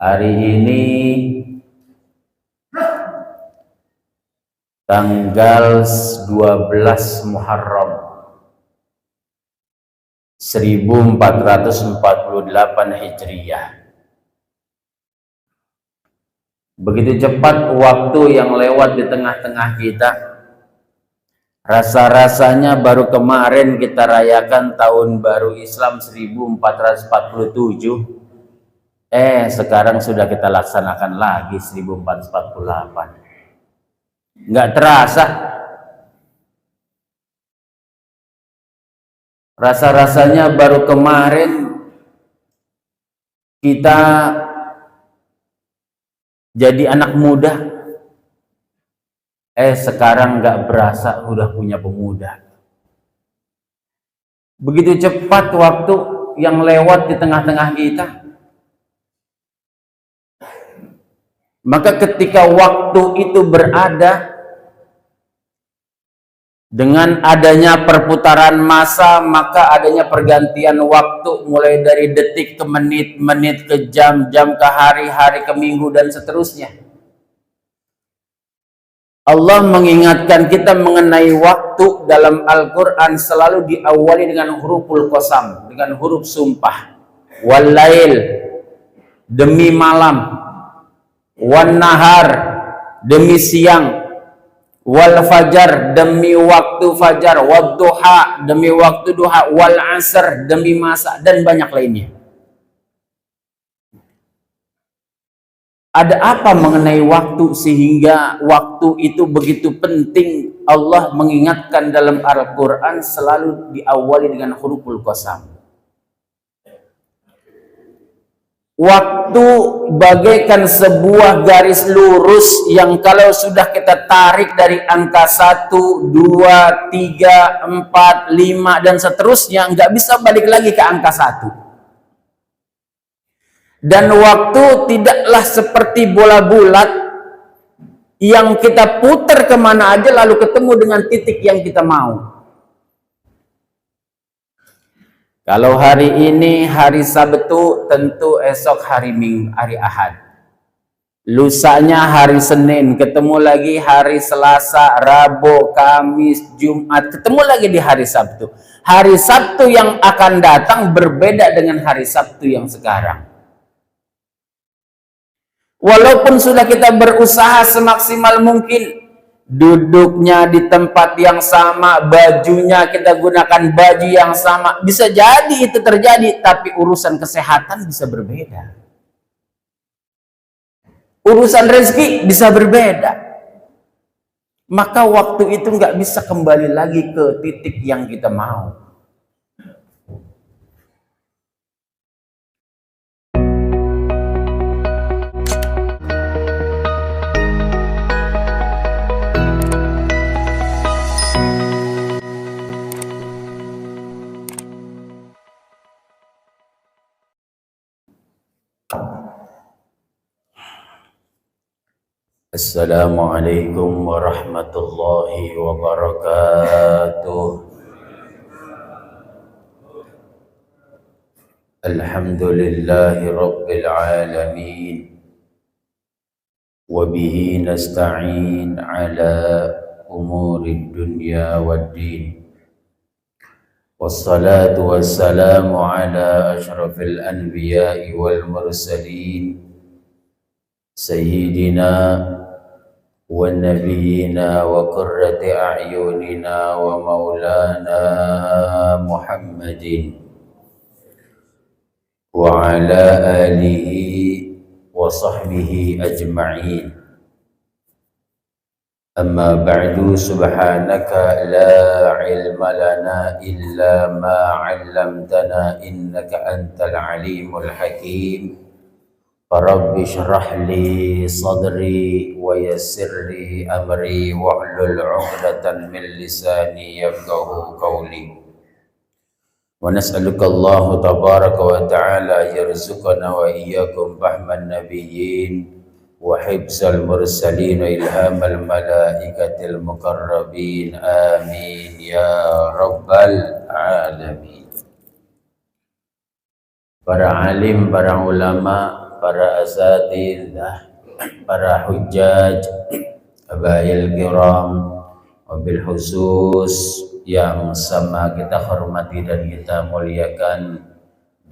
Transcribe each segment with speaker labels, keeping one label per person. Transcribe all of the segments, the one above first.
Speaker 1: Hari ini tanggal 12 Muharram 1448 Hijriyah. Begitu cepat waktu yang lewat di tengah-tengah kita. Rasa-rasanya baru kemarin kita rayakan tahun baru Islam 1447. Sekarang sudah kita laksanakan lagi 1448. Nggak terasa. Rasa-rasanya baru kemarin kita jadi anak muda. Sekarang nggak berasa udah punya pemuda. Begitu cepat waktu yang lewat di tengah-tengah kita. Maka ketika waktu itu berada, dengan adanya perputaran masa, maka adanya pergantian waktu mulai dari detik ke menit, menit ke jam, jam ke hari, hari ke minggu, dan seterusnya. Allah mengingatkan kita mengenai waktu dalam Al-Quran selalu diawali dengan huruful qasam, dengan huruf sumpah. Wal-lail, demi malam. Wan-nahar, demi siang. Wal-fajar, demi waktu fajar. Wad-duha, demi waktu duha. Wal-asr, demi masa, dan banyak lainnya. Ada apa mengenai waktu sehingga waktu itu begitu penting? Allah mengingatkan dalam Al-Quran selalu diawali dengan huruful qasam. Waktu bagaikan sebuah garis lurus yang kalau sudah kita tarik dari angka 1, 2, 3, 4, 5 dan seterusnya, nggak bisa balik lagi ke angka 1. Dan waktu tidaklah seperti bola bulat yang kita putar kemana aja lalu ketemu dengan titik yang kita mau. Kalau hari ini hari Sabtu, tentu esok hari Ahad. Lusanya hari Senin, ketemu lagi hari Selasa, Rabu, Kamis, Jumat, ketemu lagi di hari Sabtu. Hari Sabtu yang akan datang berbeda dengan hari Sabtu yang sekarang. Walaupun sudah kita berusaha semaksimal mungkin, duduknya di tempat yang sama, bajunya kita gunakan baju yang sama, bisa jadi itu terjadi, tapi urusan kesehatan bisa berbeda. Urusan rezeki bisa berbeda. Maka waktu itu nggak bisa kembali lagi ke titik yang kita mau. Assalamualaikum warahmatullahi wabarakatuh. Alhamdulillahi rabbil alamin. Wabihi nasta'in ala umuri dunya waddin. Wassalatu wassalamu ala ashrafil anbiya'i wal mursalin. Sayyidina wa nabiyina wa qurrati a'yunina wa maulana Muhammadin wa ala alihi wa sahbihi ajma'in. Amma ba'du, subhanaka la ilma lana illa ma 'allamtana innaka antal alimul hakim. Rabbi shrah li sadri wa yassir li amri wahlul 'uqdatan min lisani yafqahu qawli. Wa nas'aluka Allah tabaraka wa ta'ala yarzuqana wa iyyakum fahman nabiyyin wa hibzal mursalin wa ilhamal malaikatil muqarrabin. Amin ya rabbal alamin. Para alim, para ulama, para asatidzah, para hujjaj, abail kiram, wabil khusus yang sama kita hormati dan kita muliakan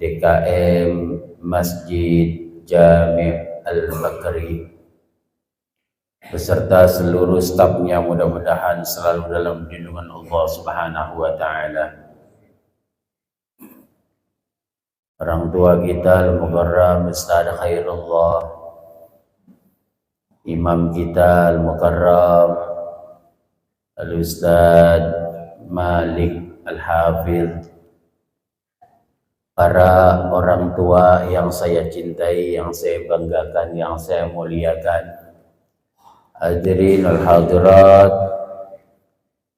Speaker 1: DKM Masjid Jami' Al-Bakri beserta seluruh stafnya, mudah-mudahan selalu dalam lindungan Allah Subhanahu wa Ta'ala. Orang tua kita Al-Mukarram Ustaz Khairullah, imam kita Al-Mukarram Al-Ustaz Malik Al-Hafidh, para orang tua yang saya cintai, yang saya banggakan, yang saya muliakan, hadirin al-hadirat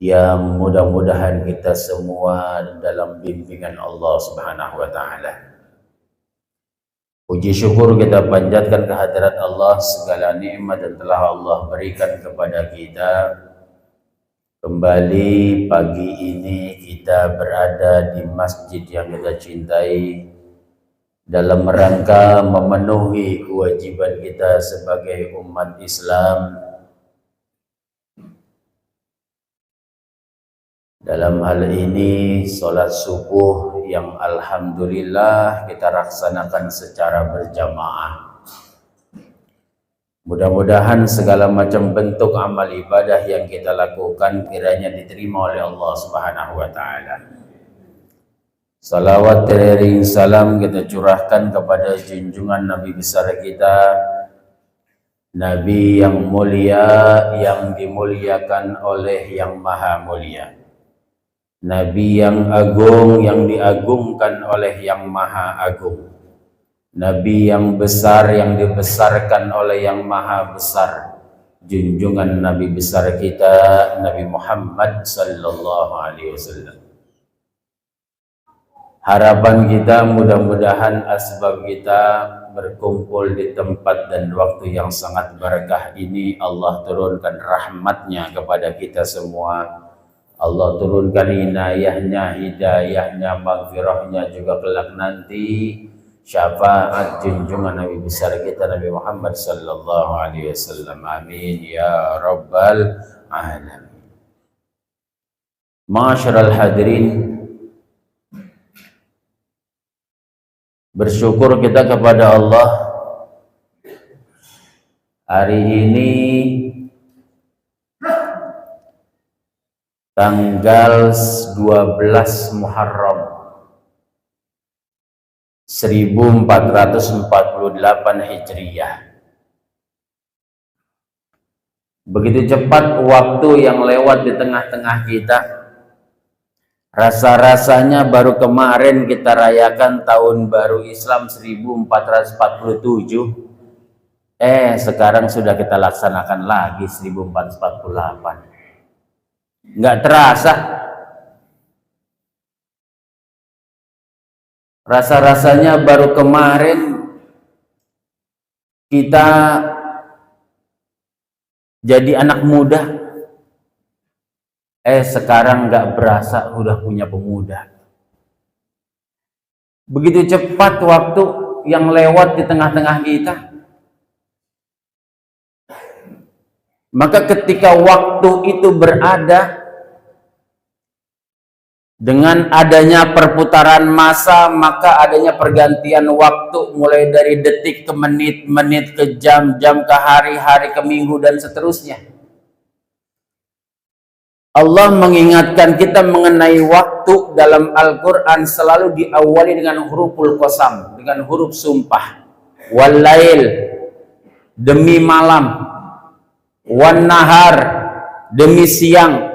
Speaker 1: yang mudah-mudahan kita semua dalam bimbingan Allah Subhanahu wa Ta'ala. Puji syukur kita panjatkan kehadirat Allah, segala nikmat yang telah Allah berikan kepada kita. Kembali pagi ini kita berada di masjid yang kita cintai dalam rangka memenuhi kewajiban kita sebagai umat Islam. Dalam hal ini sholat subuh yang alhamdulillah kita laksanakan secara berjamaah. Mudah-mudahan segala macam bentuk amal ibadah yang kita lakukan kiranya diterima oleh Allah Subhanahu wa Ta'ala. Salawat dan salam kita curahkan kepada junjungan Nabi besar kita, Nabi yang mulia, yang dimuliakan oleh yang maha mulia, Nabi yang agung, yang diagungkan oleh yang maha agung, Nabi yang besar, yang dibesarkan oleh yang maha besar, junjungan Nabi besar kita Nabi Muhammad sallallahu alaihi wasallam. Harapan kita mudah-mudahan asbab kita berkumpul di tempat dan waktu yang sangat berkah ini Allah turunkan rahmatnya kepada kita semua. Allah turunkan inayahnya, hidayahnya, maghfirahnya juga kelak nanti syafaat junjungan Nabi besar kita Nabi Muhammad sallallahu alaihi wasallam. Amin ya rabbal alamin. Ma'asyiral hadirin, bersyukur kita kepada Allah hari ini tanggal 12 Muharram 1448 Hijriyah. Begitu cepat waktu yang lewat di tengah-tengah kita. Rasa-rasanya baru kemarin kita rayakan tahun baru Islam 1447. Sekarang sudah kita laksanakan lagi 1448. Nggak terasa. Rasa-rasanya baru kemarin kita jadi anak muda. Sekarang nggak berasa udah punya pemuda. Begitu cepat waktu yang lewat di tengah-tengah kita. Maka ketika waktu itu berada, dengan adanya perputaran masa, maka adanya pergantian waktu mulai dari detik ke menit, menit ke jam, jam ke hari, hari ke minggu, dan seterusnya. Allah mengingatkan kita mengenai waktu dalam Al-Quran selalu diawali dengan huruful qasam, dengan huruf sumpah. Walail, demi malam. Wan nahar, demi siang.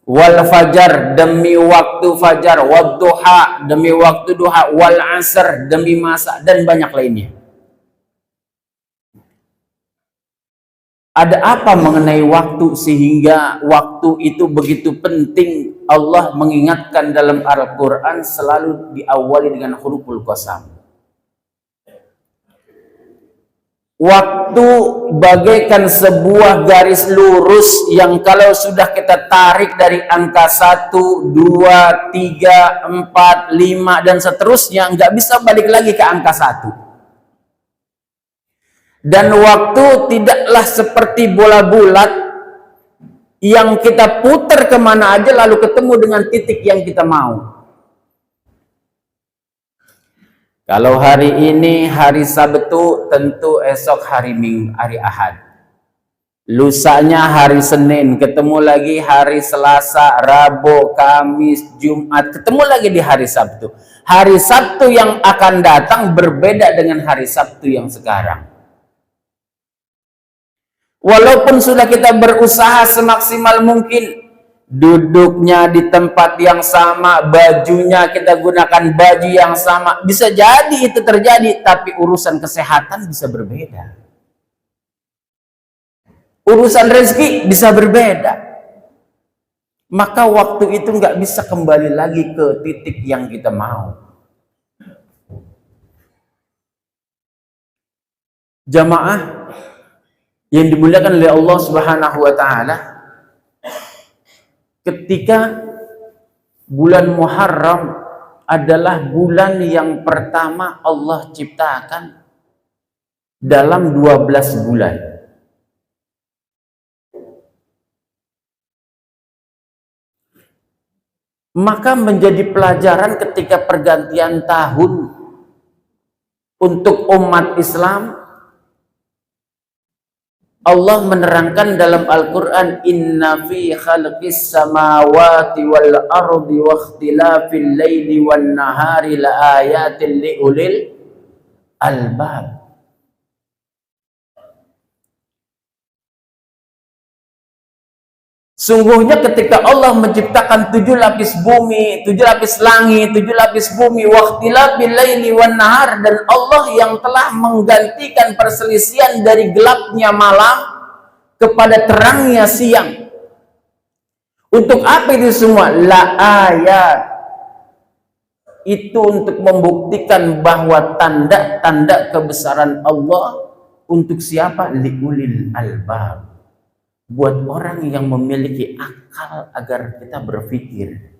Speaker 1: Wal fajar, demi waktu fajar. Wad duha, demi waktu duha. Wal asr, demi masa, dan banyak lainnya. Ada apa mengenai waktu sehingga waktu itu begitu penting? Allah mengingatkan dalam Al-Quran selalu diawali dengan huruful qasam. Waktu bagaikan sebuah garis lurus yang kalau sudah kita tarik dari angka 1, 2, 3, 4, 5 dan seterusnya, nggak bisa balik lagi ke angka 1. Dan waktu tidaklah seperti bola bulat yang kita putar kemana aja lalu ketemu dengan titik yang kita mau. Kalau hari ini hari Sabtu, tentu esok hari Ahad. Lusanya hari Senin, ketemu lagi hari Selasa, Rabu, Kamis, Jumat, ketemu lagi di hari Sabtu. Hari Sabtu yang akan datang berbeda dengan hari Sabtu yang sekarang. Walaupun sudah kita berusaha semaksimal mungkin, duduknya di tempat yang sama, bajunya kita gunakan baju yang sama, bisa jadi itu terjadi, tapi urusan kesehatan bisa berbeda. Urusan rezeki bisa berbeda. Maka waktu itu nggak bisa kembali lagi ke titik yang kita mau. Jamaah yang dimuliakan oleh Allah Subhanahu wa taala, ketika bulan Muharram adalah bulan yang pertama Allah ciptakan dalam 12 bulan. Maka menjadi pelajaran ketika pergantian tahun untuk umat Islam, Allah menerangkan dalam Al-Quran, inna fi khalqis samawati wal ardi wa ikhtilafil laili wan nahari la ayatin li ulil albab. Sungguhnya ketika Allah menciptakan 7 lapis bumi, 7 lapis langit, 7 lapis bumi, wa ikhtilafil laili wan nahar, dan Allah yang telah menggantikan perselisihan dari gelapnya malam kepada terangnya siang. Untuk apa itu semua? La ayat. Itu untuk membuktikan bahwa tanda-tanda kebesaran Allah untuk siapa? Liulil albab. Buat orang yang memiliki akal agar kita berpikir.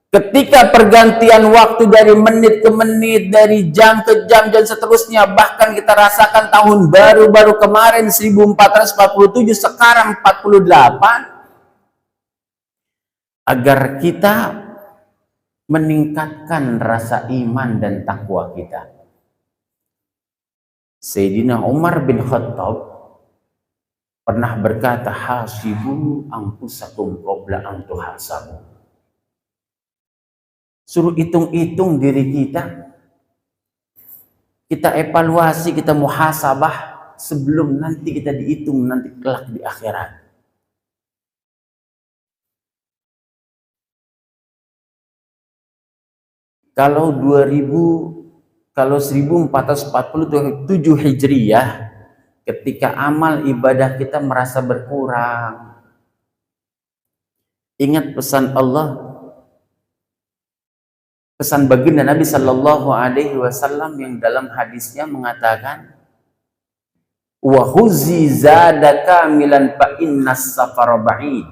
Speaker 1: Ketika pergantian waktu dari menit ke menit, dari jam ke jam dan seterusnya, bahkan kita rasakan tahun baru kemarin 1447, sekarang 48, agar kita meningkatkan rasa iman dan takwa kita. Sayyidina Umar bin Khattab pernah berkata, hasibu anfusakum qabla an tuhasabu. Suruh hitung-hitung diri kita. Kita evaluasi, kita muhasabah sebelum nanti kita dihitung nanti kelak di akhirat. Kalau 1447 Hijriyah, ketika amal ibadah kita merasa berkurang, ingat pesan Allah, pesan baginda Nabi Sallallahu Alaihi Wasallam yang dalam hadisnya mengatakan, wa huzi zadaka milan fa innas safara ba'id.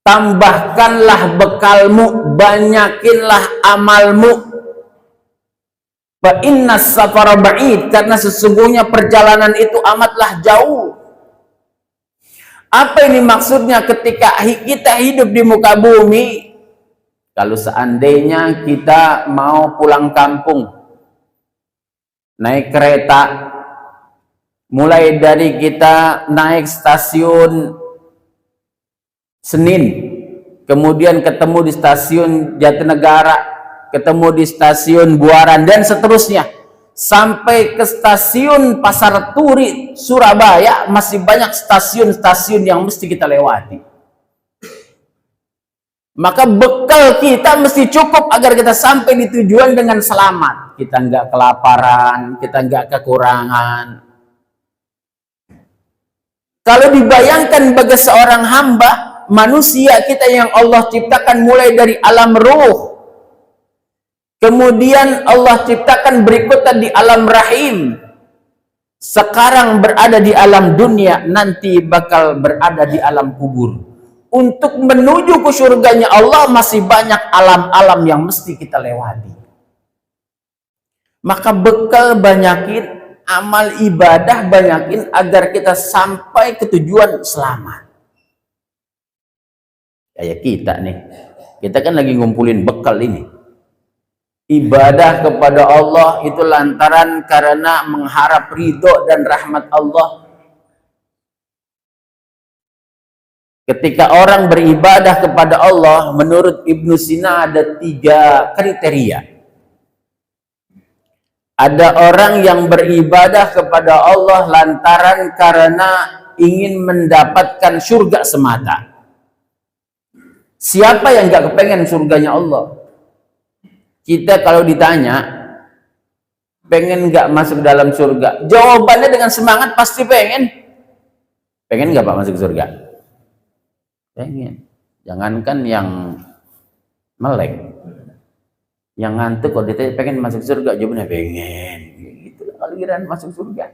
Speaker 1: Tambahkanlah bekalmu, banyakinlah amalmu. Fa innas safara ba'id, karena sesungguhnya perjalanan itu amatlah jauh. Apa ini maksudnya ketika kita hidup di muka bumi? Kalau seandainya kita mau pulang kampung, naik kereta, mulai dari kita naik stasiun Senin, kemudian ketemu di stasiun Jatinegara, ketemu di stasiun Buaran, dan seterusnya sampai ke stasiun Pasar Turi Surabaya, masih banyak stasiun-stasiun yang mesti kita lewati. Maka bekal kita mesti cukup agar kita sampai di tujuan dengan selamat. Kita nggak kelaparan, kita nggak kekurangan. Kalau dibayangkan bagi seorang hamba manusia kita yang Allah ciptakan mulai dari alam ruh, kemudian Allah ciptakan berikutnya di alam rahim, sekarang berada di alam dunia, nanti bakal berada di alam kubur. untuk menuju ke surganya Allah masih banyak alam-alam yang mesti kita lewati. Maka bekal banyakin, amal ibadah banyakin agar kita sampai ke tujuan selamat. Kayak kita nih, kita kan lagi ngumpulin bekal ini. Ibadah kepada Allah itu lantaran karena mengharap ridho dan rahmat Allah. Ketika orang beribadah kepada Allah, menurut Ibnu Sina ada 3 kriteria. Ada orang yang beribadah kepada Allah lantaran karena ingin mendapatkan surga semata. Siapa yang gak kepengen surganya Allah? Kita kalau ditanya, pengen gak masuk dalam surga? Jawabannya dengan semangat pasti pengen. Pengen gak Pak masuk surga? Pengen. Jangankan yang melek, yang ngantuk kalau ditanya pengen masuk surga, jawabannya pengen. Gitu lah kalau giliran masuk surga.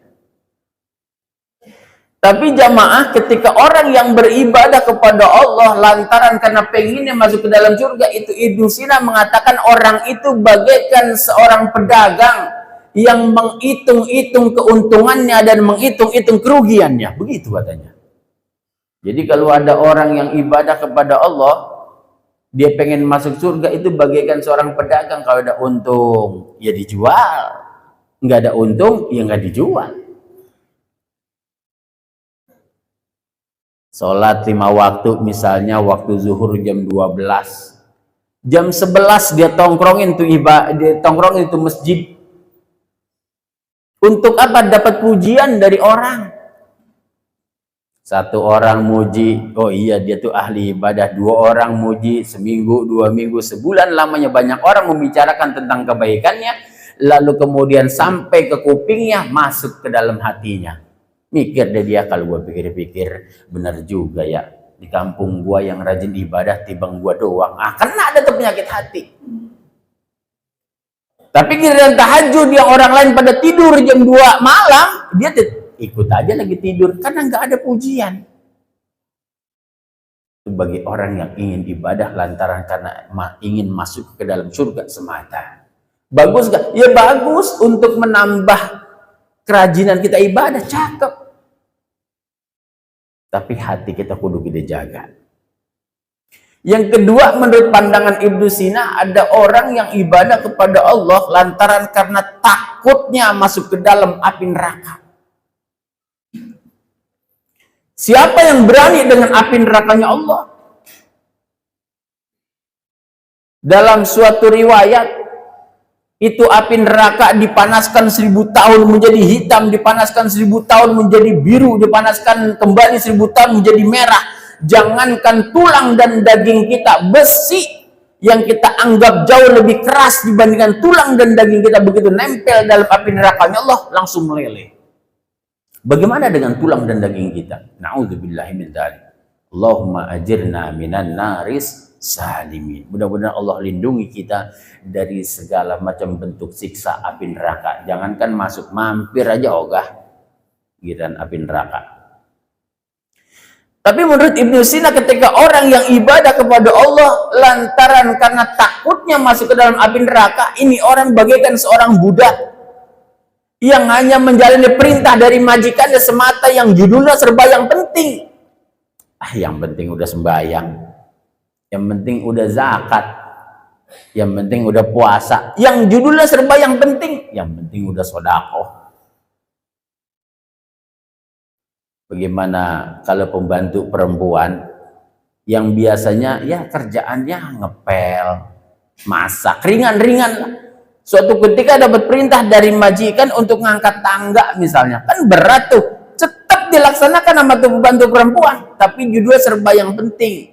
Speaker 1: Tapi jamaah, ketika orang yang beribadah kepada Allah lantaran karena pengennya masuk ke dalam surga, itu Ibnu Sina mengatakan orang itu bagaikan seorang pedagang yang menghitung-hitung keuntungannya dan menghitung-hitung kerugiannya. Begitu katanya. Jadi kalau ada orang yang ibadah kepada Allah, dia pengen masuk surga, itu bagaikan seorang pedagang. Kalau ada untung, ya dijual. Nggak ada untung, ya nggak dijual. Sholat 5 waktu, misalnya waktu zuhur jam 12. Jam 11 dia tongkrongin tuh dia tongkrongin itu masjid. Untuk apa? Dapat pujian dari orang. 1 orang muji, oh iya dia tuh ahli ibadah. 2 orang muji, seminggu, 2 minggu, sebulan lamanya banyak orang membicarakan tentang kebaikannya. Lalu kemudian sampai ke kupingnya, masuk ke dalam hatinya. Mikir deh dia, kalau gua pikir-pikir benar juga ya, di kampung gua yang rajin ibadah tibang gua doang. Karena ada tuh penyakit hati. Tapi giliran tahajud yang orang lain pada tidur jam 2 malam, dia ikut aja lagi tidur karena nggak ada pujian. Itu bagi orang yang ingin ibadah lantaran karena ingin masuk ke dalam surga semata. Bagus gak? Ya bagus, untuk menambah kerajinan kita ibadah, cakep. Tapi hati kita kudu kita jaga. Yang kedua, menurut pandangan Ibnu Sina, ada orang yang ibadah kepada Allah lantaran karena takutnya masuk ke dalam api neraka. Siapa yang berani dengan api nerakanya Allah? Dalam suatu riwayat, itu api neraka dipanaskan 1000 tahun menjadi hitam, dipanaskan 1000 tahun menjadi biru, dipanaskan kembali 1000 tahun menjadi merah. Jangankan tulang dan daging kita, besi yang kita anggap jauh lebih keras dibandingkan tulang dan daging kita, begitu nempel dalam api nerakanya Allah, langsung meleleh. Bagaimana dengan tulang dan daging kita? Na'udzubillahi min dzalik. Allahumma ajirna minan naris salimin. Mudah-mudahan Allah lindungi kita dari segala macam bentuk siksa api neraka. Jangankan masuk, mampir aja ogah giliran api neraka. Tapi menurut Ibnu Sina, ketika orang yang ibadah kepada Allah lantaran karena takutnya masuk ke dalam api neraka, ini orang bagaikan seorang budak yang hanya menjalani perintah dari majikannya semata, yang judulnya serba yang penting. Yang penting udah sembahyang, yang penting udah zakat, yang penting udah puasa, yang judulnya serba yang penting udah sedekah. Bagaimana kalau pembantu perempuan yang biasanya ya kerjaannya ngepel, masak, ringan-ringan lah. Suatu ketika dapat perintah dari majikan untuk ngangkat tangga misalnya, kan berat tuh, tetap dilaksanakan sama tuh pembantu perempuan, tapi judulnya serba yang penting.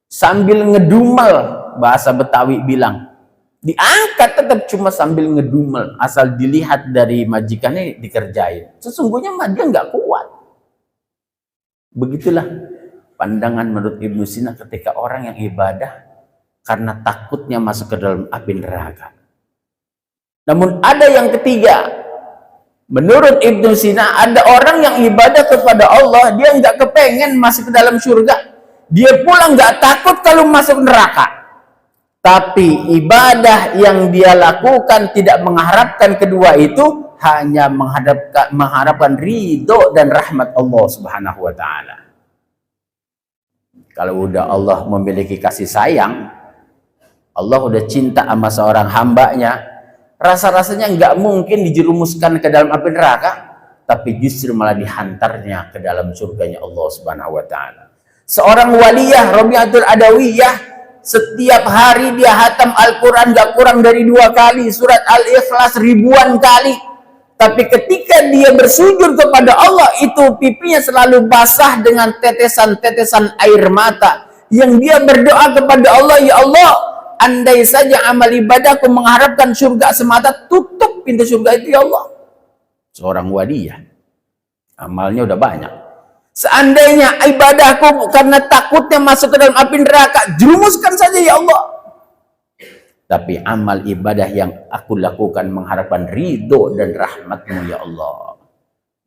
Speaker 1: Sambil ngedumel, bahasa Betawi bilang, diangkat tetap cuma sambil ngedumel, asal dilihat dari majikannya dikerjain. Sesungguhnya dia nggak kuat. Begitulah pandangan menurut Ibnu Sina ketika orang yang ibadah karena takutnya masuk ke dalam api neraka. Namun ada yang ketiga, menurut Ibnu Sina, ada orang yang ibadah kepada Allah, dia nggak kepengen masuk ke dalam surga. Dia pula nggak takut kalau masuk neraka. Tapi ibadah yang dia lakukan tidak mengharapkan kedua itu, hanya mengharapkan ridho dan rahmat Allah Subhanahu wa taala. Kalau udah Allah memiliki kasih sayang, Allah udah cinta sama seorang hambanya, rasa-rasanya nggak mungkin dijerumuskan ke dalam api neraka, tapi justru malah dihantarnya ke dalam surganya Allah Subhanahu wa taala. Seorang waliyah Rabi'atul Adawiyah, setiap hari dia hatam Al-Quran gak kurang dari 2 kali, surat Al-Ikhlas ribuan kali. Tapi ketika dia bersujud kepada Allah, itu pipinya selalu basah dengan tetesan-tetesan air mata. Yang dia berdoa kepada Allah, ya Allah, andai saja amal ibadahku mengharapkan surga semata, tutup pintu surga itu ya Allah. Seorang waliyah, amalnya udah banyak. Seandainya ibadahku karena takutnya masuk ke dalam api neraka, jerumuskan saja ya Allah. Tapi amal ibadah yang aku lakukan mengharapkan ridho dan rahmatmu ya Allah.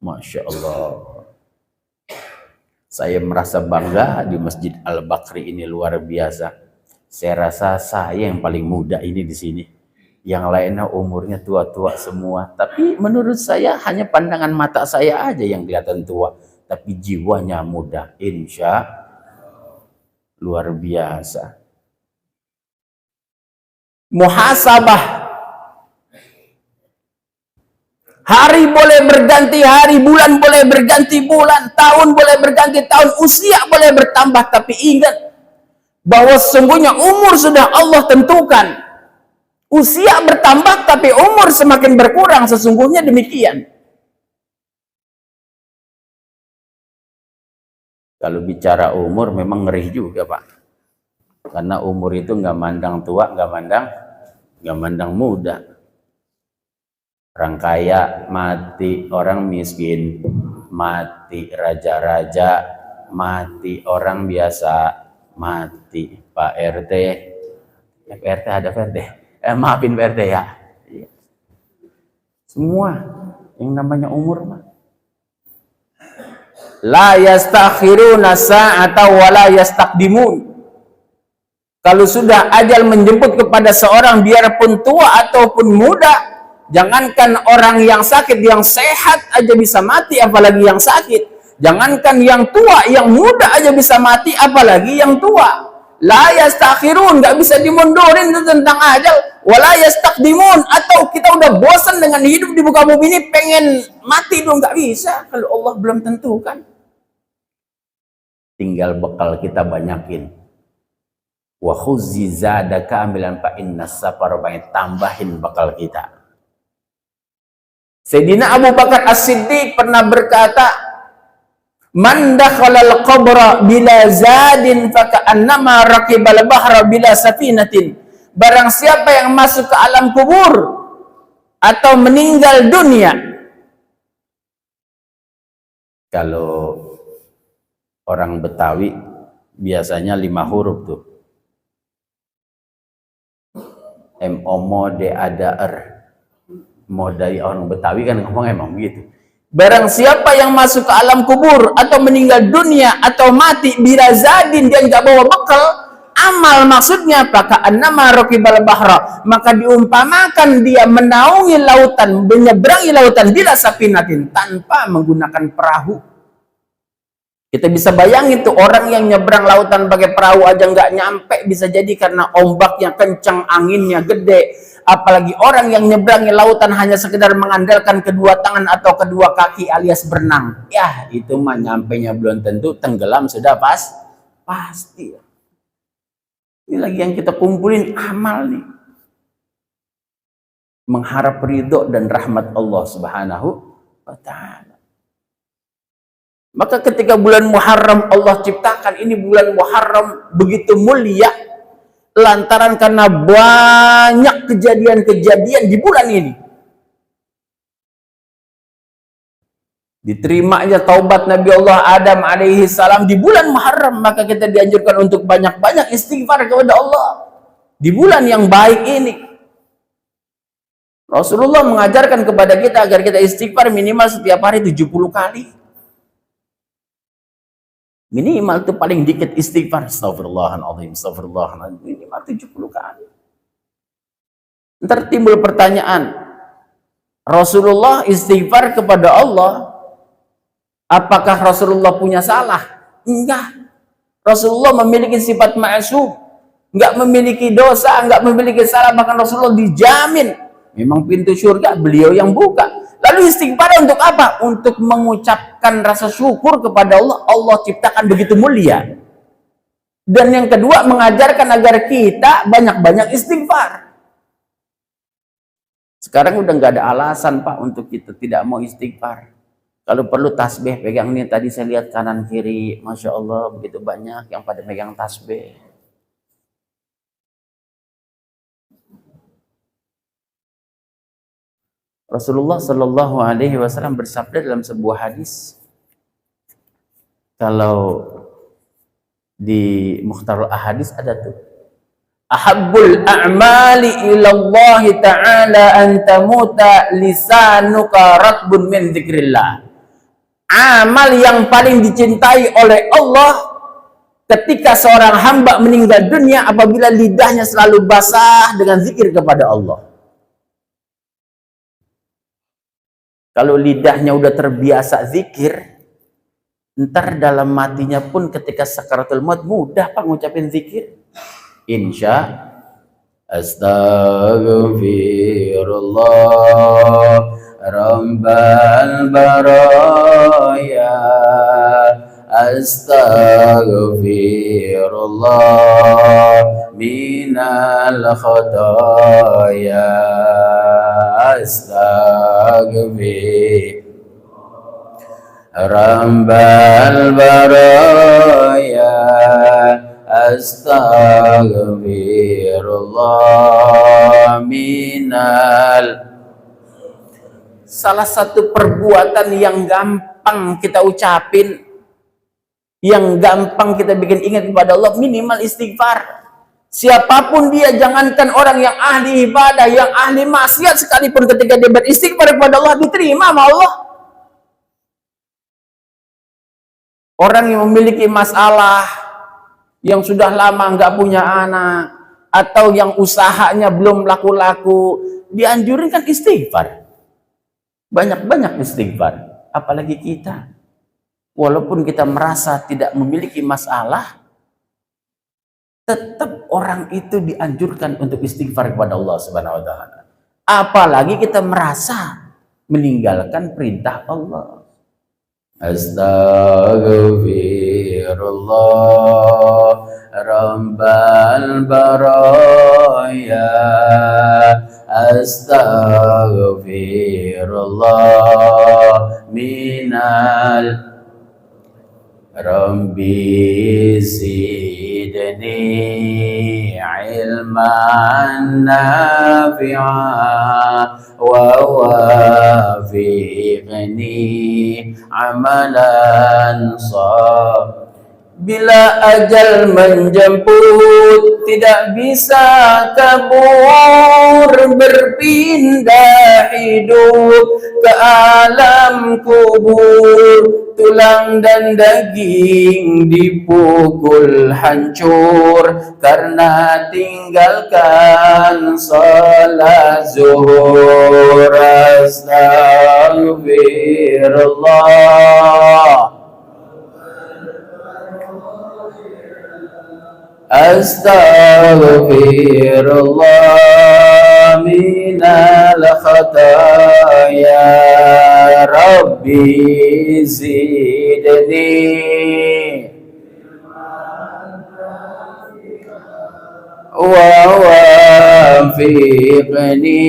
Speaker 1: Masya Allah. Saya merasa bangga di Masjid Al-Bakri ini, luar biasa. Saya rasa saya yang paling muda ini di sini. Yang lainnya umurnya tua-tua semua. Tapi menurut saya hanya pandangan mata saya aja yang kelihatan tua. Tapi jiwanya muda. Insya Allah. Luar biasa. Muhasabah. Hari boleh berganti hari, bulan boleh berganti bulan, tahun boleh berganti tahun, usia boleh bertambah, tapi ingat bahwa sesungguhnya umur sudah Allah tentukan. Usia bertambah tapi umur semakin berkurang, sesungguhnya demikian. Kalau bicara umur memang ngeri juga, Pak. Karena umur itu nggak mandang tua, nggak mandang muda. Orang kaya mati, orang miskin mati, raja-raja mati, orang biasa mati. Pak RT, PRT ada PRT, maafin PRT ya. Semua yang namanya umur mah. La yastakhiruna sa'ata wa la yastaqdimun. Kalau sudah ajal menjemput kepada seorang, biarpun tua ataupun muda, jangankan orang yang sakit, yang sehat aja bisa mati, apalagi yang sakit. Jangankan yang tua, yang muda aja bisa mati, apalagi yang tua. La yastakhirun, nggak bisa dimundurin itu tentang ajal. Wala yastaqdimun, atau kita udah bosan dengan hidup di muka bumi ini, pengen mati dong, nggak bisa kalau Allah belum tentukan. Tinggal bekal kita banyakin. Wa khuzzi zadaka amilan fa inna safar, tambahin bakal kita. Sayyidina Abu Bakar As-Siddiq pernah berkata, man dakhalal qabra bila zadin fa ka'annama raqibal bahra bila safinatin. Barang siapa yang masuk ke alam kubur atau meninggal dunia, kalau orang Betawi biasanya 5 huruf tuh. M-O-M-O-D-A-D-A-R. Mau dari orang Betawi kan ngomong emang gitu. Barang siapa yang masuk ke alam kubur atau meninggal dunia atau mati birazadin, dia nggak bawa bekal amal, maksudnya apakah annama raqibal bahra, maka diumpamakan dia menaungi lautan, menyeberangi lautan bila safinatin, tanpa menggunakan perahu. Kita bisa bayangin tuh orang yang nyebrang lautan pakai perahu aja nggak nyampe, bisa jadi karena ombaknya kencang, anginnya gede. Apalagi orang yang nyebrangi lautan hanya sekedar mengandalkan kedua tangan atau kedua kaki alias berenang. Ya, itu mah nyampenya belum tentu, tenggelam sudah pasti. Ini lagi yang kita kumpulin amal nih. Mengharap ridho dan rahmat Allah Subhanahu wa ta'ala. Maka ketika bulan Muharram Allah ciptakan, ini bulan Muharram begitu mulia lantaran karena banyak kejadian-kejadian di bulan ini. Diterimanya taubat Nabi Allah Adam alaihi salam di bulan Muharram, maka kita dianjurkan untuk banyak-banyak istighfar kepada Allah di bulan yang baik ini. Rasulullah mengajarkan kepada kita agar kita istighfar minimal setiap hari 70 kali. Minimal tuh paling dikit istighfar. Astagfirullahaladzim, astagfirullahaladzim. Minimal 70 kali. Ntar timbul pertanyaan. Rasulullah istighfar kepada Allah. Apakah Rasulullah punya salah? Enggak. Rasulullah memiliki sifat ma'asum. Enggak memiliki dosa, enggak memiliki salah. Bahkan Rasulullah dijamin. Memang pintu surga beliau yang buka. Lalu istighfar untuk apa? Untuk mengucapkan rasa syukur kepada Allah. Allah ciptakan begitu mulia. Dan yang kedua, mengajarkan agar kita banyak-banyak istighfar. Sekarang udah nggak ada alasan, Pak, untuk kita tidak mau istighfar. Kalau perlu tasbih, pegang nih. Tadi saya lihat kanan kiri, Masya Allah, begitu banyak yang pada pegang tasbih. Rasulullah Shallallahu Alaihi Wasallam bersabda dalam sebuah hadis, kalau di Mukhtarul Ahadits ada tuh, ahabbul a'mali ilallahi ta'ala an tamuta lisanuka ratbun min dzikrillah. Amal yang paling dicintai oleh Allah ketika seorang hamba meninggal dunia apabila lidahnya selalu basah dengan zikir kepada Allah. Kalau lidahnya udah terbiasa zikir, ntar dalam matinya pun ketika sakaratul maut mudah, Pak, ngucapin zikir. Insya Astaghfirullah Rabbal baraya, Astaghfirullah minal khataya, Rabbal baraya, Astaghfirullah minal. Salah satu perbuatan yang gampang kita ucapin, yang gampang kita bikin ingat kepada Allah, minimal istighfar. Siapapun dia, jangankan orang yang ahli ibadah, yang ahli maksiat sekalipun, ketika dia beristighfar kepada Allah, diterima sama Allah. Orang yang memiliki masalah, yang sudah lama nggak punya anak, atau yang usahanya belum laku-laku, dianjurkan istighfar. Banyak-banyak istighfar. Apalagi kita, walaupun kita merasa tidak memiliki masalah, tetap orang itu dianjurkan untuk istighfar kepada Allah Subhanahu wa taala. Apalagi kita merasa meninggalkan perintah Allah. Astaghfirullah Rabbal baraya, Astaghfirullah minal. Rabbi zidni ilman nafi'a wa wafiqni amalan salih. Bila ajal menjemput tidak bisa kabur, berpindah hidup ke alam kubur, tulang dan daging dipukul hancur karena tinggalkan salat zuhur. Astagfirullah, Astaghfirullah minal khataya, Rabbi zidni wa wafiqni.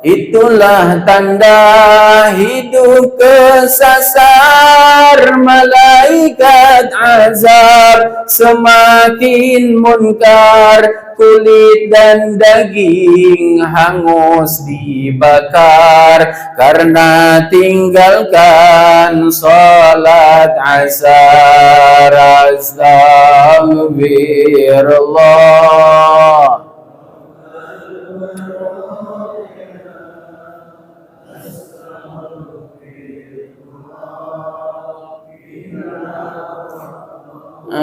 Speaker 1: Itulah tanda hidup kesasar, malaikat azab semakin munkar, kulit dan daging hangus dibakar karena tinggalkan salat asar. Astagfirullah,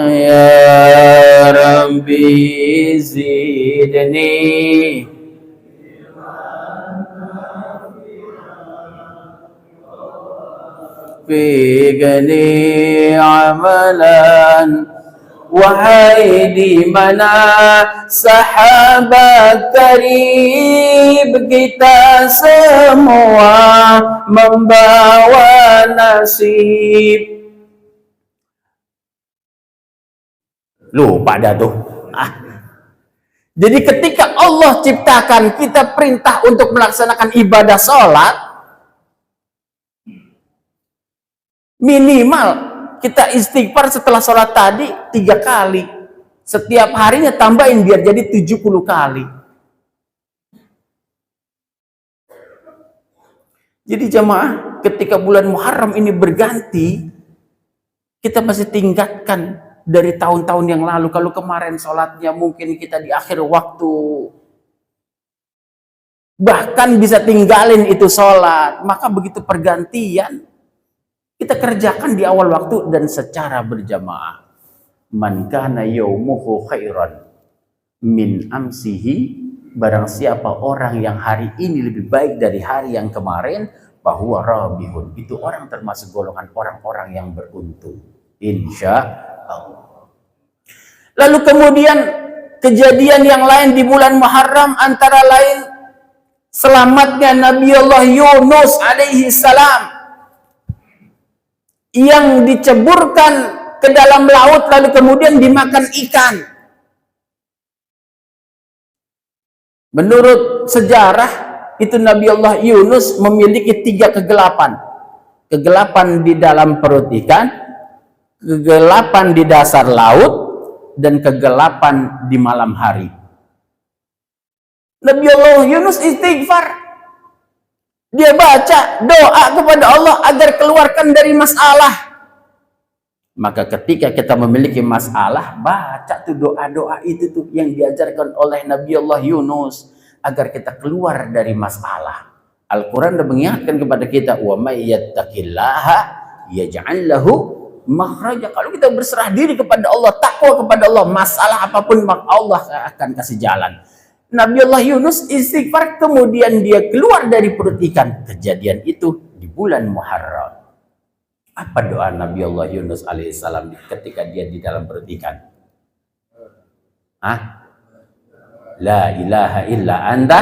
Speaker 1: Ya Rabbi zidni fi amalan. Wahai di mana sahabat karib kita semua membawa nasib. Lupa dah tuh. Jadi ketika Allah ciptakan kita perintah untuk melaksanakan ibadah sholat, minimal kita istighfar setelah sholat tadi 3 kali. Setiap harinya tambahin biar jadi 70 kali. Jadi jamaah, ketika bulan Muharram ini berganti, kita masih tingkatkan dari tahun-tahun yang lalu. Kalau kemarin sholatnya mungkin kita di akhir waktu, bahkan bisa tinggalin itu sholat, maka begitu pergantian, kita kerjakan di awal waktu dan secara berjamaah. Man kana yaumuhu khairan min amsihi, barang siapa orang yang hari ini lebih baik dari hari yang kemarin, bahwa rabihun, itu orang termasuk golongan orang-orang yang beruntung, insya Allah. Lalu kemudian kejadian yang lain di bulan Muharram, antara lain selamatnya Nabi Allah Yunus alaihi salam yang diceburkan ke dalam laut lalu kemudian dimakan ikan. Menurut sejarah itu Nabi Allah Yunus memiliki 3 kegelapan. Kegelapan di dalam perut ikan, kegelapan di dasar laut, dan kegelapan di malam hari. Nabi Allah Yunus istighfar. Dia baca doa kepada Allah agar keluarkan dari masalah. Maka ketika kita memiliki masalah, baca tuh doa-doa itu tuh yang diajarkan oleh Nabi Allah Yunus agar kita keluar dari masalah. Al-Quran sudah mengingatkan kepada kita, wa may yattaqillaha yaj'al lahu makhraja. Kalau kita berserah diri kepada Allah, takwa kepada Allah, masalah apapun Allah akan kasih jalan. Nabi Allah Yunus istighfar, kemudian dia keluar dari perut ikan. Kejadian itu di bulan Muharram. Apa doa Nabi Allah Yunus alaihissalam ketika dia di dalam perut ikan? La ilaha illa anta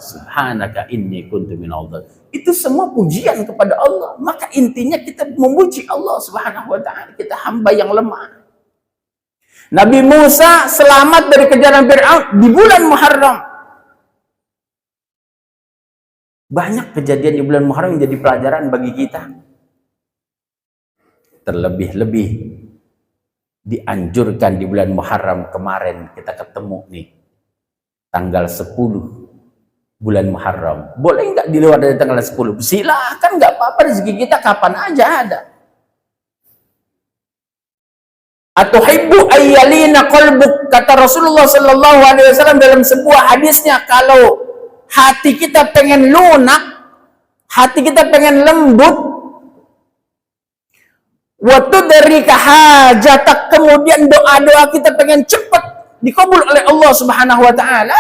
Speaker 1: subhanaka inni kuntu minadh dhalimin. Itu semua pujian kepada Allah. Maka intinya kita memuji Allah subhanahu wa ta'ala. Kita hamba yang lemah. Nabi Musa selamat dari kejaran Fir'aun di bulan Muharram. Banyak kejadian di bulan Muharram yang jadi pelajaran bagi kita. Terlebih-lebih dianjurkan di bulan Muharram kemarin kita ketemu nih. Tanggal 10 bulan Muharram. Boleh nggak di luar dari tanggal 10? Silakan, nggak apa-apa, rezeki kita kapan aja ada. Atuhibbu ayyalina qalbuk, kata Rasulullah sallallahu alaihi wasallam dalam sebuah hadisnya, kalau hati kita pengen lunak, hati kita pengen lembut, waktu dari kehajatak, kemudian doa-doa kita pengen cepat dikabul oleh Allah subhanahu wa ta'ala,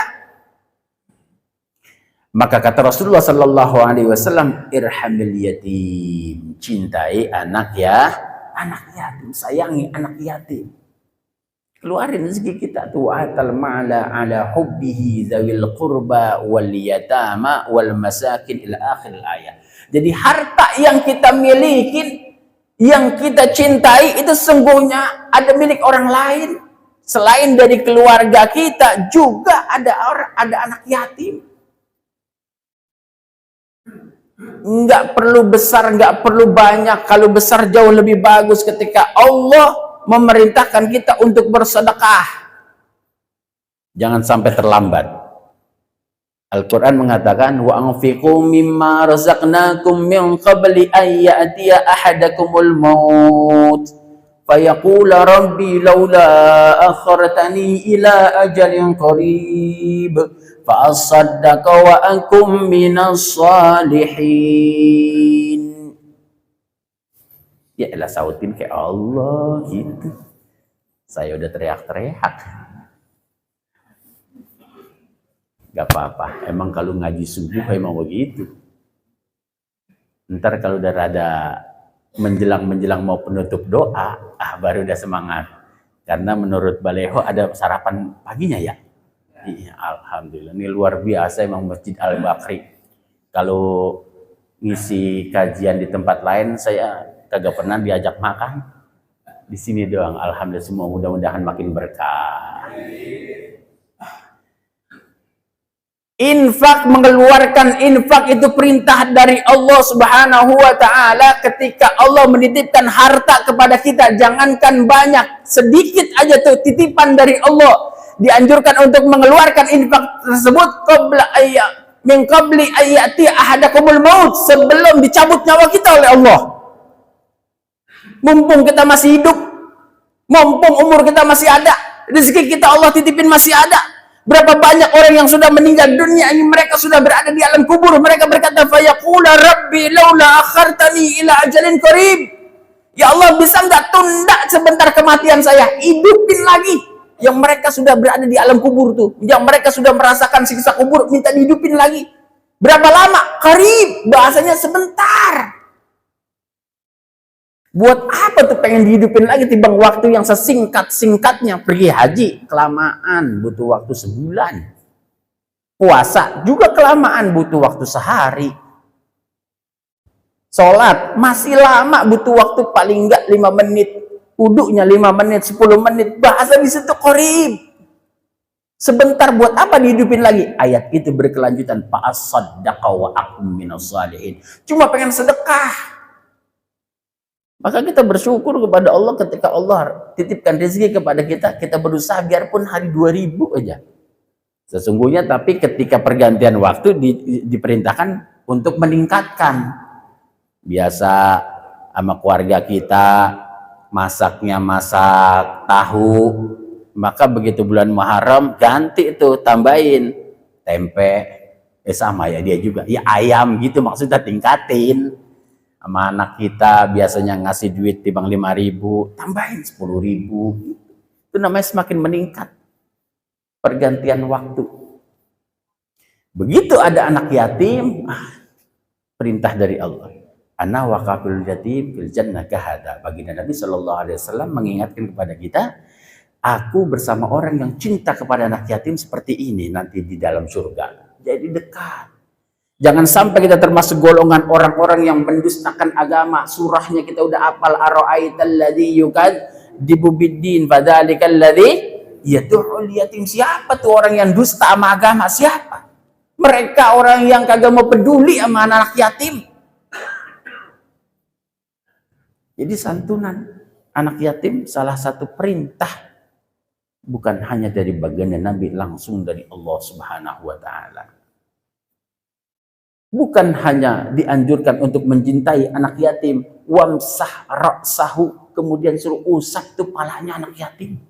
Speaker 1: maka kata Rasulullah sallallahu alaihi wasallam, irhamil yatim, cintai anak yatim, sayangi anak yatim. Keluarin rezeki kita tuh, atal ma'ala ala hubbihi zawil qurba wal yatama wal masakin ila akhir ayat. Jadi harta yang kita miliki, yang kita cintai, itu sungguhnya ada milik orang lain. Selain dari keluarga kita, juga ada anak yatim. Nggak perlu besar, nggak perlu banyak. Kalau besar jauh lebih bagus ketika Allah memerintahkan kita untuk bersedekah. Jangan sampai terlambat. Al-Quran mengatakan, wa anfiqu mimma razaqnakum min qabli an ya'tiya ahadakumul maut fayaqula rabbi laula akhartani ila ajalin qarib fa asaddaqa wa akum minas salihin. Ya elah, sautin kayak Allah gitu. Saya udah teriak-teriak. Gak apa-apa, emang kalau ngaji subuh emang begitu. Ntar kalau udah rada menjelang mau penutup doa, baru udah semangat. Karena menurut Baleho ada sarapan paginya ya. Iya, alhamdulillah. Ini luar biasa emang Masjid Al-Bakri. Kalau ngisi kajian di tempat lain saya kagak pernah diajak makan. Di sini doang. Alhamdulillah, semua mudah-mudahan makin berkah. Infak, mengeluarkan infak itu perintah dari Allah Subhanahu wa Ta'ala. Ketika Allah menitipkan harta kepada kita, jangankan banyak, sedikit aja tuh titipan dari Allah. Dianjurkan untuk mengeluarkan infak tersebut min qabli ayati ahadakumul maut, sebelum dicabut nyawa kita oleh Allah. Mumpung kita masih hidup, mumpung umur kita masih ada, rezeki kita Allah titipin masih ada. Berapa banyak orang yang sudah meninggal dunia ini, mereka sudah berada di alam kubur, mereka berkata, fayaqula rabbi laula akhartani ila ajalin qarib. Ya Allah, bisa nggak tunda sebentar kematian saya, hidupin lagi. Yang mereka sudah berada di alam kubur tuh, yang mereka sudah merasakan siksa kubur, minta dihidupin lagi. Berapa lama? Qarib, bahasanya sebentar. Buat apa tuh pengen dihidupin lagi timbang waktu yang sesingkat-singkatnya? Pergi haji, kelamaan, butuh waktu sebulan. Puasa juga kelamaan, butuh waktu sehari. Sholat masih lama, butuh waktu paling enggak 5 menit. Uduknya 5 menit, 10 menit. Bahasa di situ qarib. Sebentar, buat apa dihidupin lagi? Ayat itu berkelanjutan. Fa'asaddaqa wa akum minas salihin. Cuma pengen sedekah. Maka kita bersyukur kepada Allah ketika Allah titipkan rezeki kepada kita, kita berusaha biarpun hari 2000 aja. Sesungguhnya tapi ketika pergantian waktu diperintahkan untuk meningkatkan. Biasa sama keluarga kita masaknya masak tahu, maka begitu bulan Muharram ganti itu, tambahin tempe, sama ya dia juga, ya ayam gitu, maksudnya tingkatin. Sama anak kita biasanya ngasih duit timbang 5.000, tambahin 10.000. Itu namanya semakin meningkat pergantian waktu. Begitu ada anak yatim, perintah dari Allah. Ana waqafil yatim fil jannah kahada. Baginda Nabi Shallallahu Alaihi Wasallam mengingatkan kepada kita, aku bersama orang yang cinta kepada anak yatim seperti ini nanti di dalam surga. Jadi dekat. Jangan sampai kita termasuk golongan orang-orang yang mendustakan agama. Surahnya kita udah hafal. Ara'aital ladzi yukadzibu biddin fadzalikal ladzi yad'ul yatim. Siapa tuh orang yang dusta sama agama? Siapa? Mereka orang yang kagak mau peduli sama anak yatim. Jadi santunan anak yatim salah satu perintah, bukan hanya dari baginda Nabi, langsung dari Allah Subhanahu wa Ta'ala. Bukan hanya dianjurkan untuk mencintai anak yatim, wamsah ra'sahu, kemudian suruh usap tuh palanya anak yatim.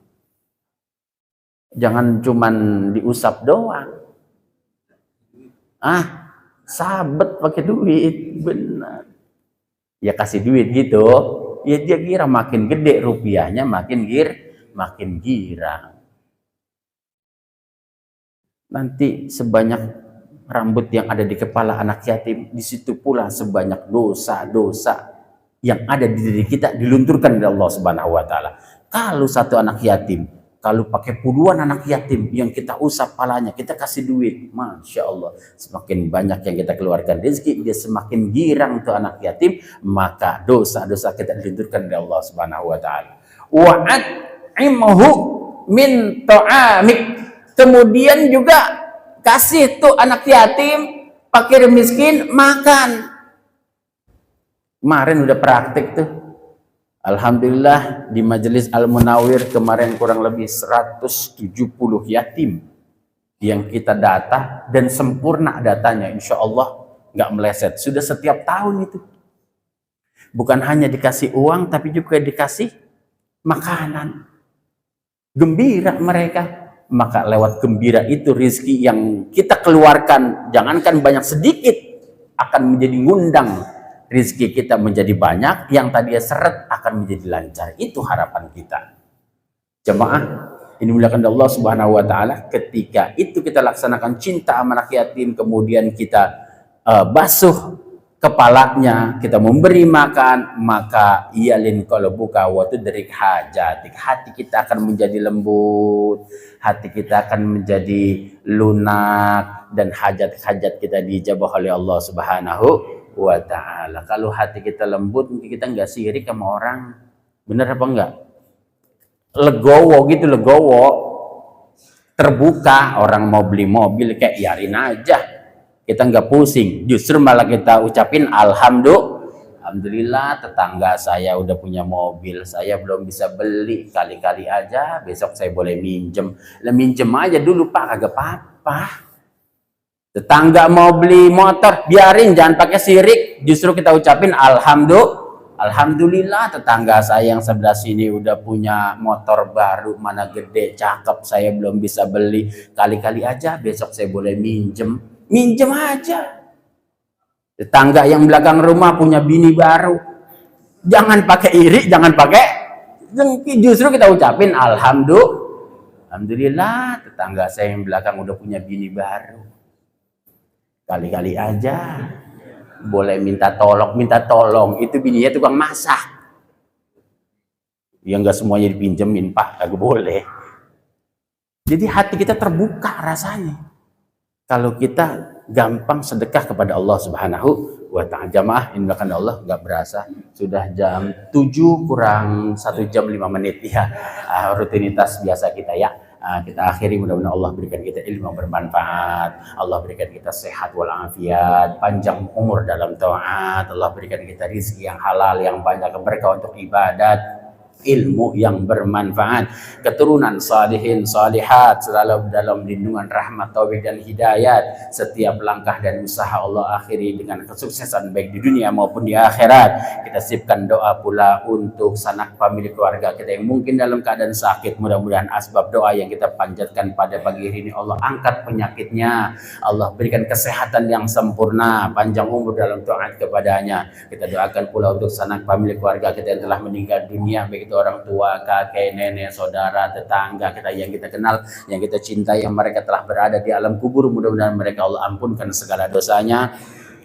Speaker 1: Jangan cuman diusap doang. Sabet pakai duit, benar. Ya kasih duit gitu, ya dia kira makin gede rupiahnya, makin girang. Nanti sebanyak rambut yang ada di kepala anak yatim, di situ pula sebanyak dosa-dosa yang ada di diri kita dilunturkan dari Allah Subhanahu wa Ta'ala. Kalau satu anak yatim, kalau pakai puluhan anak yatim yang kita usap palanya, kita kasih duit, Masya Allah, semakin banyak yang kita keluarkan rezeki, dia semakin girang tuh anak yatim, maka dosa-dosa kita dilunturkan dari Allah Subhanahu wa Ta'ala. Wa'at'imhu min ta'amik. Kemudian juga kasih tuh anak yatim, fakir miskin, makan. Kemarin udah praktik tuh. Alhamdulillah di Majelis Al-Munawir kemarin kurang lebih 170 yatim yang kita data, dan sempurna datanya, insya Allah nggak meleset. Sudah setiap tahun itu. Bukan hanya dikasih uang, tapi juga dikasih makanan. Gembira mereka. Maka lewat gembira itu rezeki yang kita keluarkan, jangankan banyak sedikit, akan menjadi ngundang rezeki kita menjadi banyak, yang tadinya seret akan menjadi lancar. Itu harapan kita. Jemaah ini dimuliakan Allah Subhanahu wa taala, ketika itu kita laksanakan cinta amanah yatim, kemudian kita basuh kepalanya, kita memberi makan, maka iyalin qalbuka wa tudrik hajatik. Hati kita akan menjadi lembut, hati kita akan menjadi lunak, dan hajat-hajat kita dijabah oleh Allah Subhanahu wa taala. Kalau hati kita lembut, mungkin kita nggak sirik sama orang. Bener apa enggak? Legowo gitu, legowo, terbuka. Orang mau beli mobil kayak yarin aja, kita nggak pusing, justru malah kita ucapin alhamdulillah, tetangga saya udah punya mobil, saya belum bisa beli, kali-kali aja besok saya boleh minjem. Minjem aja dulu Pak, kagak apa-apa. Tetangga mau beli motor, biarin, jangan pakai sirik, justru kita ucapin alhamdulillah, tetangga saya yang sebelah sini udah punya motor baru, mana gede, cakep, saya belum bisa beli, kali-kali aja besok saya boleh minjem aja. Tetangga yang belakang rumah punya bini baru, jangan pakai iri, jangan pakai dengki, justru kita ucapin alhamdulillah, tetangga saya yang belakang udah punya bini baru, kali-kali aja boleh minta tolong, itu bininya tukang masak. Ya nggak semuanya dipinjemin Pak, kagak boleh. Jadi hati kita terbuka rasanya kalau kita gampang sedekah kepada Allah Subhanahu wa taala. Jamaah ini akan Allah, nggak berasa sudah jam 7 kurang 1 jam 5 menit ya. Rutinitas biasa kita ya. Kita akhiri, mudah-mudahan Allah berikan kita ilmu yang bermanfaat, Allah berikan kita sehat walafiat, panjang umur dalam taat, Allah berikan kita rezeki yang halal, yang banyak, berkah untuk ibadat, ilmu yang bermanfaat, keturunan salihin salihat, selalu dalam lindungan rahmat, taufik dan hidayat. Setiap langkah dan usaha Allah akhiri dengan kesuksesan baik di dunia maupun di akhirat. Kita sipkan doa pula untuk sanak famili keluarga kita yang mungkin dalam keadaan sakit. Mudah-mudahan asbab doa yang kita panjatkan pada pagi hari ini Allah angkat penyakitnya, Allah berikan kesehatan yang sempurna, panjang umur dalam taat kepadanya. Kita doakan pula untuk sanak famili keluarga kita yang telah meninggal dunia, baik itu orang tua, kakek, nenek, saudara, tetangga kita yang kita kenal, yang kita cintai, yang mereka telah berada di alam kubur. Mudah-mudahan mereka Allah ampunkan segala dosanya,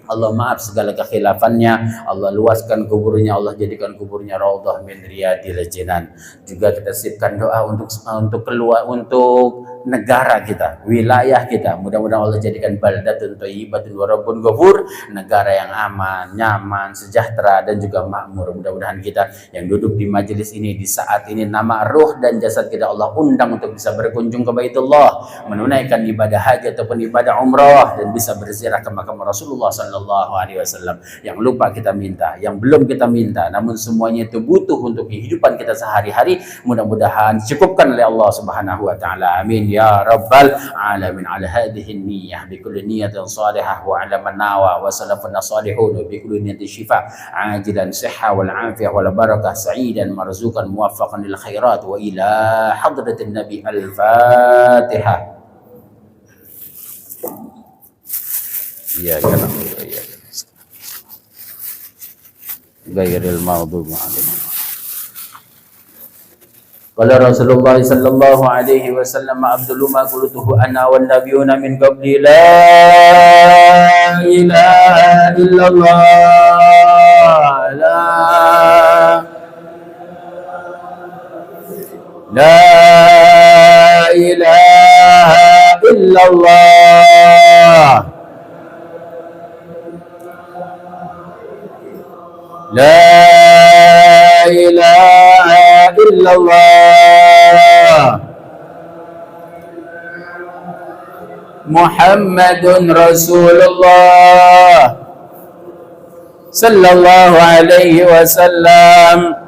Speaker 1: Allah maaf segala kekhilafannya, Allah luaskan kuburnya, Allah jadikan kuburnya raudhah min riyadil jinan. Juga kita sipkan doa untuk keluar, untuk negara kita, wilayah kita. Mudah-mudahan Allah jadikan baldatun thayyibatun wa rabbun ghafur, negara yang aman, nyaman, sejahtera dan juga makmur. Mudah-mudahan kita yang duduk di majelis ini di saat ini, nama ruh dan jasad kita Allah undang untuk bisa berkunjung ke Baitullah, menunaikan ibadah haji ataupun ibadah umrah, dan bisa berziarah ke makam Rasulullah sallallahu alaihi wasallam. Yang lupa kita minta, yang belum kita minta, namun semuanya itu butuh untuk kehidupan kita sehari-hari. Mudah-mudahan cukupkan oleh Allah Subhanahu wa taala. Amin ya rabbal alamin. Ala hadhihi niyyah bi kulli niyatin salihah wa ala man nawa wa salafun salihun bi kulli niyatin shifa ajilan sihha wal afiyah wal barakah sa'idan marzuqan muwaffaqan lil khairat wa ila hadratin nabi al-fatihah. Ya kana ya ghairil maghdubi alaihim. Qala Rasulullah sallallahu alaihi wasallam, abdul ma qultuhu ana wan nabiyuna min qabli, la ilaha illallah, la ilaha illallah, la ilaha illallah, Muhammadun Rasulullah sallallahu alaihi wasallam.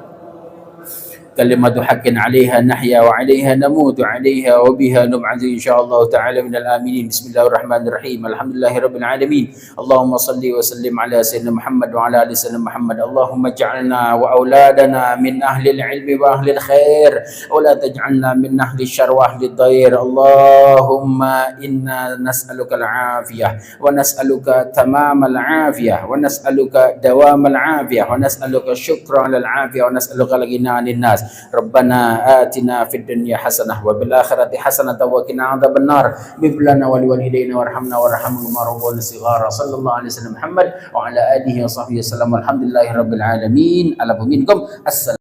Speaker 1: كلمة حق عليها نحيا وعليها نموت عليها وبها نبعث إن شاء الله تعالى من الآمنين. بسم الله الرحمن الرحيم. الحمد لله رب العالمين. اللهم صل وسلم على سيدنا محمد وعلى آل سيدنا محمد. اللهم اجعلنا وأولادنا من أهل العلم وأهل الخير، ولا تجعلنا من أهل الشر وأهل الضير. اللهم إنا نسألك العافية، ونسألك تمام العافية، ونسألك دوام العافية، ونسألك الشكر على العافية، ونسألك الغنى عن الناس. Rabbana atina fid dunya hasanah wa bil akhirati hasanah wa qina adzabannar. Biblana wa liwalidayna warhamna warhamhum rabbana sighara. Sallallahu alaihi wasallam Muhammad wa ala alihi wa sahbihi wasallam. Alhamdulillahirabbil alamin. Ala minkum. Assalamu